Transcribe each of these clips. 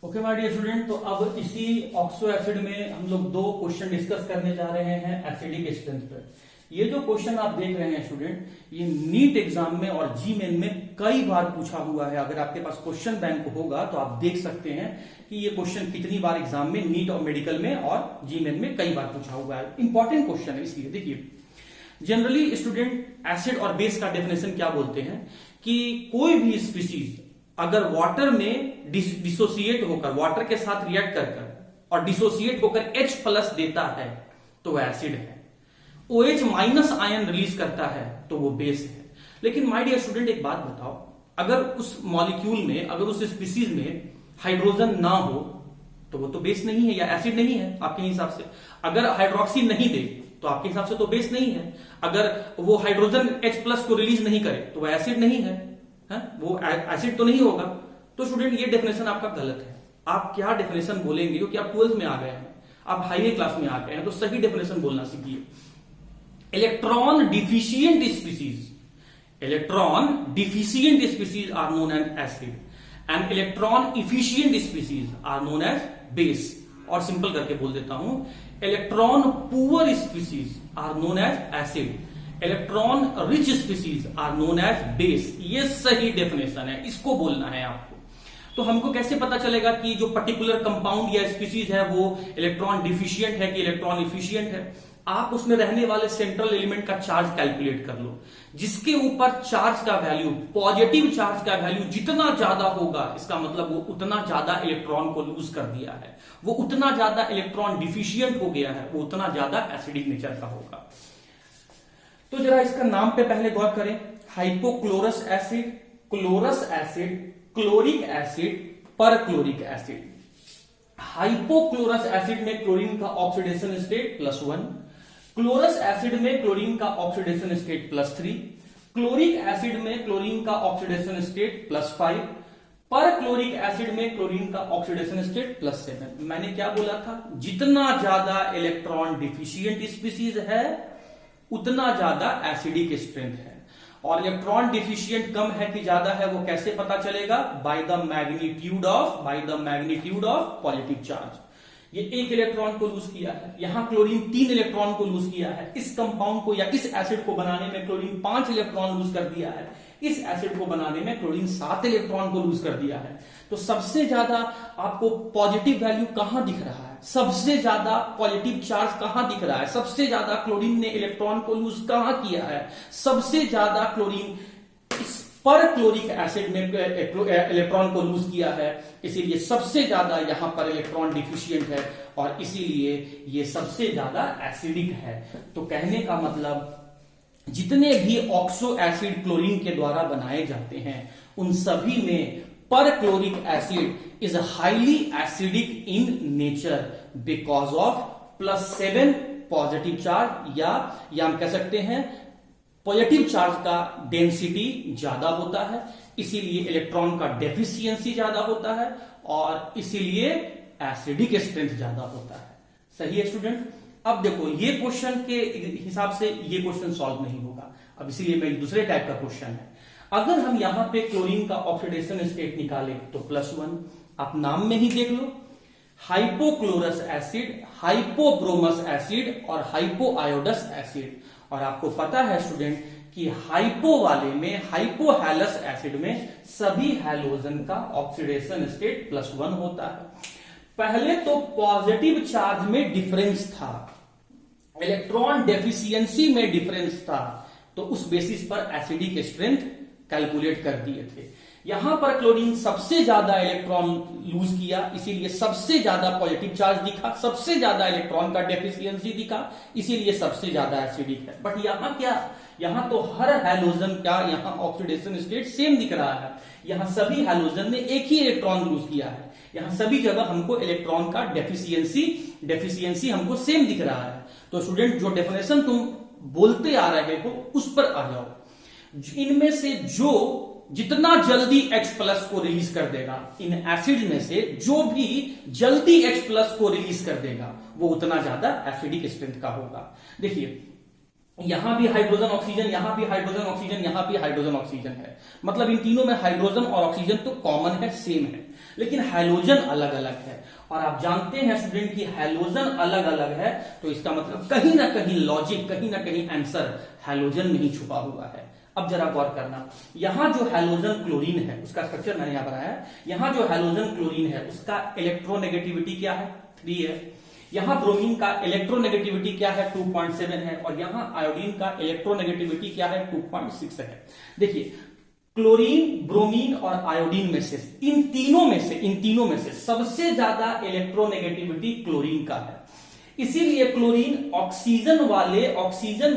Okay my dear student, तो अब इसी ऑक्सो एसिड में हम लोग दो क्वेश्चन डिस्कस करने जा रहे हैं एसिडिक स्ट्रेंथ पर। ये जो क्वेश्चन आप देख रहे हैं स्टूडेंट, ये नीट एग्जाम में और जी मेन में कई बार पूछा हुआ है। अगर आपके पास क्वेश्चन बैंक होगा तो आप देख सकते हैं कि ये क्वेश्चन कितनी बार एग्जाम में, नीट और मेडिकल में और जी मेन में कई बार पूछा हुआ है। इंपॉर्टेंट क्वेश्चन है। इसलिए देखिए, जनरली स्टूडेंट एसिड और बेस का डेफिनेशन क्या बोलते हैं कि कोई भी स्पीसीज अगर वाटर में डिसोसिएट होकर, वाटर के साथ रिएक्ट कर और डिसोसिएट होकर H प्लस देता है तो वह एसिड है। OH माइनस आयन रिलीज करता है तो वो बेस है। लेकिन माय डियर स्टूडेंट, एक बात बताओ, अगर उस मॉलिक्यूल में, अगर उस स्पीसीज में हाइड्रोजन ना हो तो वो तो बेस नहीं है या एसिड नहीं है आपके हिसाब से। अगर हाइड्रोक्सी नहीं दे तो आपके हिसाब से तो बेस नहीं है। अगर वो हाइड्रोजन H प्लस को रिलीज नहीं करे तो वो एसिड नहीं है, वो एसिड तो नहीं होगा। तो स्टूडेंट ये डेफिनेशन आपका गलत है। आप क्या डेफिनेशन बोलेंगे, क्योंकि आप 12th में आ गए हैं, आप हाईयर क्लास में आ गए हैं, तो सही डेफिनेशन बोलना सीखिए। Electron deficient species, electron deficient species are known as acid and electron efficient species are known as base. और सिंपल करके बोल देता हूं, electron poor species are known as acid, electron rich species are known as base. ये सही definition है, इसको बोलना है आपको। तो हमको कैसे पता चलेगा कि जो पर्टिकुलर कंपाउंड या स्पीसीज है वो इलेक्ट्रॉन डिफिशियंट है कि इलेक्ट्रॉन इफिशियंट है? आप उसमें रहने वाले सेंट्रल एलिमेंट का चार्ज कैलकुलेट कर लो। जिसके ऊपर चार्ज का वैल्यू, पॉजिटिव चार्ज का वैल्यू जितना ज्यादा होगा, इसका मतलब वो उतना ज्यादा इलेक्ट्रॉन को लूज कर दिया है, वो उतना ज्यादा इलेक्ट्रॉन डिफिशियंट हो गया है, वो उतना ज्यादा एसिडिक नेचर का होगा। तो जरा इसका नाम पे पहले गौर करें। Hypochlorous acid, chlorous acid, chloric acid, perchloric acid. Hypochlorous acid में क्लोरीन का ऑक्सीडेशन स्टेट +1, क्लोरस एसिड में क्लोरीन का ऑक्सीडेशन स्टेट +3, क्लोरिक एसिड में क्लोरीन का ऑक्सीडेशन स्टेट +5, परक्लोरिक एसिड में क्लोरीन का ऑक्सीडेशन स्टेट +7। मैंने क्या बोला था? जितना ज्यादा इलेक्ट्रॉन डिफिशियंट स्पीसीज है उतना ज्यादा एसिडिक स्ट्रेंथ है। और इलेक्ट्रॉन डिफिशियंट कम है कि ज्यादा है, वो कैसे पता चलेगा? By the magnitude of positive charge. ये एक इलेक्ट्रॉन को लूज किया है, यहां क्लोरीन 3 इलेक्ट्रॉन को लूज किया है। इस कंपाउंड को या इस एसिड को बनाने में क्लोरीन 5 इलेक्ट्रॉन लूज कर दिया है, इस एसिड को बनाने में क्लोरीन 7 इलेक्ट्रॉन को लूज कर दिया है। तो सबसे ज्यादा आपको पॉजिटिव वैल्यू कहां दिख रहा है? सबसे ज्यादा पॉजिटिव चार्ज कहां दिख रहा है? सबसे ज्यादा क्लोरीन ने इलेक्ट्रॉन को लूज कहां किया है? सबसे ज्यादा क्लोरीन इस पर क्लोरिक एसिड में इलेक्ट्रॉन को लूज किया है, इसीलिए सबसे ज्यादा यहां पर इलेक्ट्रॉन डिफिशियंट है और इसीलिए ये सबसे ज्यादा एसिडिक है। तो कहने का मतलब, जितने भी ऑक्सो एसिड क्लोरीन के द्वारा बनाए जाते हैं उन सभी में perchloric acid is highly acidic in nature because of +7 positive charge, या हम कह सकते हैं पॉजिटिव चार्ज का डेंसिटी ज्यादा होता है, इसीलिए इलेक्ट्रॉन का डेफिशिएंसी ज्यादा होता है और इसीलिए एसिडिक स्ट्रेंथ ज्यादा होता है। सही है स्टूडेंट? अब देखो, ये क्वेश्चन के हिसाब से ये क्वेश्चन सॉल्व नहीं होगा। अब इसीलिए मैं दूसरे टाइप का क्वेश्चन है। अगर हम यहां पे क्लोरीन का ऑक्सीडेशन स्टेट निकालें तो +1, आप नाम में ही देख लो, हाइपोक्लोरस एसिड, हाइपोब्रोमस एसिड और हाइपोआयोडस एसिड। और आपको पता है स्टूडेंट कि हाइपो वाले में, हाइपोहैलस एसिड में सभी हैलोजन का ऑक्सीडेशन स्टेट +1 होता है। पहले तो पॉजिटिव चार्ज में डिफरेंस था, इलेक्ट्रॉन डेफिशिएंसी में डिफरेंस था, तो उस बेसिस पर एसिडिक स्ट्रेंथ कैलकुलेट कर दिए थे। यहां पर क्लोरीन सबसे ज्यादा इलेक्ट्रॉन लूज किया, इसीलिए सबसे ज्यादा पॉजिटिव चार्ज दिखा, सबसे ज्यादा इलेक्ट्रॉन का डेफिशिएंसी दिखा, इसीलिए सबसे ज्यादा एसिडिक है। बट यहां क्या, यहां तो हर हैलोजन का यहां ऑक्सीडेशन स्टेट सेम दिख रहा है। यहां सभी हैलोजन ने एक ही इलेक्ट्रॉन लूज किया है, यहां सभी जगह हमको इलेक्ट्रॉन का डेफिशिएंसी हमको सेम दिख रहा है। तो स्टूडेंट, जो डेफिनेशन तुम बोलते आ रहे हो उस पर आ जाओ। इनमें से जो जितना जल्दी H प्लस को रिलीज कर देगा, इन एसिड में से जो भी जल्दी H प्लस को रिलीज कर देगा वो उतना ज्यादा एसिडिक स्ट्रेंथ का होगा। देखिए, यहां भी हाइड्रोजन ऑक्सीजन, यहां भी हाइड्रोजन ऑक्सीजन, यहां भी हाइड्रोजन ऑक्सीजन है। मतलब इन तीनों में हाइड्रोजन और ऑक्सीजन तो कॉमन है, सेम है, लेकिन हैलोजन अलग अलग है। और आप जानते हैं स्टूडेंट कि हैलोजन अलग अलग है, तो इसका मतलब कहीं ना कहीं लॉजिक, कहीं ना कहीं आंसर हैलोजन में ही छुपा हुआ है। अब जरा गौर करना, यहां जो हैलोजन क्लोरीन है उसका स्ट्रक्चर मैंने यहां बनाया है। यहां जो हैलोजन क्लोरीन है उसका इलेक्ट्रोनेगेटिविटी क्या है? 3 है। यहां ब्रोमीन का इलेक्ट्रोनेगेटिविटी क्या है? 2.7 है। और यहां आयोडीन का इलेक्ट्रोनेगेटिविटी क्या है? 2.6 है। देखिए, क्लोरीन, ब्रोमीन और आयोडीन में से इन तीनों में से सबसे ज्यादा इलेक्ट्रोनेगेटिविटी क्लोरीन का है। इसीलिए क्लोरीन ऑक्सीजन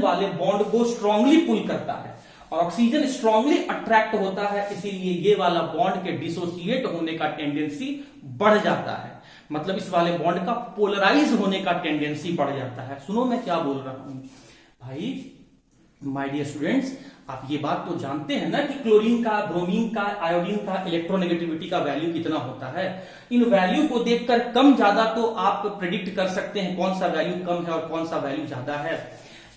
वाले बॉन्ड को स्ट्रांगली पुल करता है और ऑक्सीजन स्ट्रांगली अट्रैक्ट होता है, इसीलिए ये वाला बॉन्ड के डिसोसिएट होने का टेंडेंसी बढ़ जाता है। मतलब इस वाले बॉन्ड का पोलराइज होने का टेंडेंसी बढ़ जाता है। सुनो मैं क्या बोल रहा हूं भाई, माय डियर स्टूडेंट्स, आप ये बात तो जानते हैं ना कि क्लोरीन का, ब्रोमीन का, आयोडीन का इलेक्ट्रोनेगेटिविटी का वैल्यू कितना होता है। इन वैल्यू को देखकर कम ज्यादा तो आप प्रेडिक्ट कर सकते हैं कौन सा वैल्यू कम है और कौन सा वैल्यू ज्यादा है।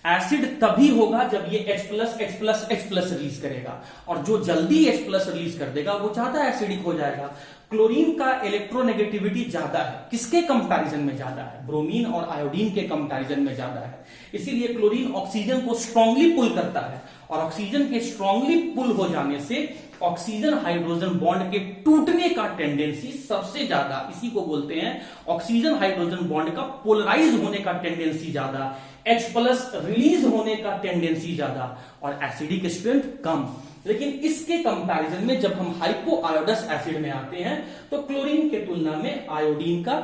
एसिड तभी होगा जब ये H+H+H+ रिलीज करेगा, और जो जल्दी H+ रिलीज कर देगा वो ज्यादा एसिडिक हो जाएगा। क्लोरीन का इलेक्ट्रोनेगेटिविटी ज्यादा है, किसके कंपैरिजन में ज्यादा है? ब्रोमीन और आयोडीन के कंपैरिजन में ज्यादा है। इसीलिए क्लोरीन ऑक्सीजन को स्ट्रांगली पुल करता है, और ऑक्सीजन के स्ट्रांगली पुल हो जाने से ऑक्सीजन हाइड्रोजन बॉन्ड के टूटने का टेंडेंसी सबसे ज्यादा, इसी को बोलते हैं ऑक्सीजन हाइड्रोजन बॉन्ड का पोलराइज होने का टेंडेंसी ज्यादा, H+ रिलीज होने का टेंडेंसी ज्यादा, और एसिडिक स्ट्रेंथ कम। लेकिन इसके कंपैरिजन में जब हम हाइपोआयोडस एसिड में आते हैं तो क्लोरीन के तुलना में आयोडीन का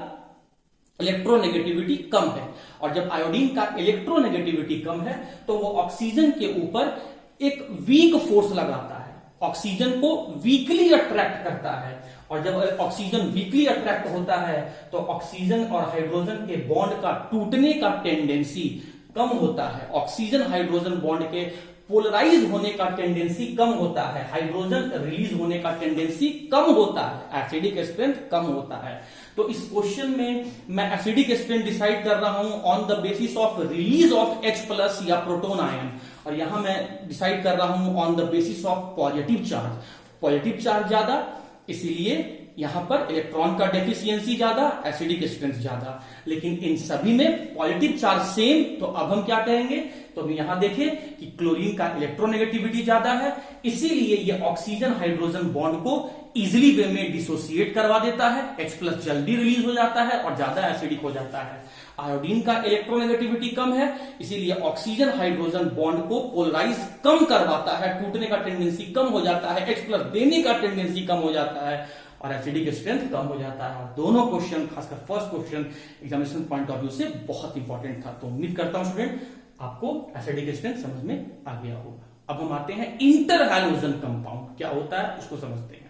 इलेक्ट्रोनेगेटिविटी कम है, और जब आयोडीन का इलेक्ट्रोनेगेटिविटी कम है तो वो ऑक्सीजन के ऊपर एक वीक फोर्स लगाता है, ऑक्सीजन को वीकली अट्रैक्ट करता है। और जब ऑक्सीजन वीकली अट्रैक्ट होता है तो ऑक्सीजन और हाइड्रोजन के बॉन्ड का टूटने का टेंडेंसी कम होता है, ऑक्सीजन हाइड्रोजन बॉन्ड के पोलराइज होने का टेंडेंसी कम होता है, हाइड्रोजन रिलीज होने का टेंडेंसी कम होता है, एसिडिक स्ट्रेंथ कम होता है। तो इस क्वेश्चन में मैं एसिडिक स्ट्रेंथ डिसाइड कर रहा हूं on the basis of release of H+ या प्रोटोन आयन, और यहां मैं डिसाइड कर रहा हूं on the basis of positive charge. Positive charge ज्यादा, इसीलिए यहां पर इलेक्ट्रॉन का डेफिशिएंसी ज्यादा, एसिडिक स्ट्रेंथ ज्यादा। लेकिन इन सभी में पॉजिटिव चार्ज सेम, तो अब हम क्या कहेंगे? तो हम यहां देखें कि क्लोरीन का इलेक्ट्रोनेगेटिविटी ज्यादा है, इसीलिए ये ऑक्सीजन हाइड्रोजन बॉन्ड को इजिली वे में डिसोसिएट करवा देता है, H+ जल्दी रिलीज हो जाता है और ज्यादा एसिडिक हो जाता है। आयोडीन का इलेक्ट्रोनेगेटिविटी कम है, इसीलिए ऑक्सीजन हाइड्रोजन बॉन्ड को पोलराइज कम करवाता है, टूटने का टेंडेंसी कम हो जाता है, H+ देने का टेंडेंसी कम हो जाता है, और एसिडिक स्ट्रेंथ कम हो जाता है। और दोनों क्वेश्चन, खासकर first question examination point of view से बहुत इंपॉर्टेंट था। तो उम्मीद करता हूं स्टूडेंट आपको एसिडिक स्ट्रेंथ समझ में आ गया होगा। अब हम आते हैं इंटर हैलोजन कंपाउंड क्या होता है उसको समझते हैं।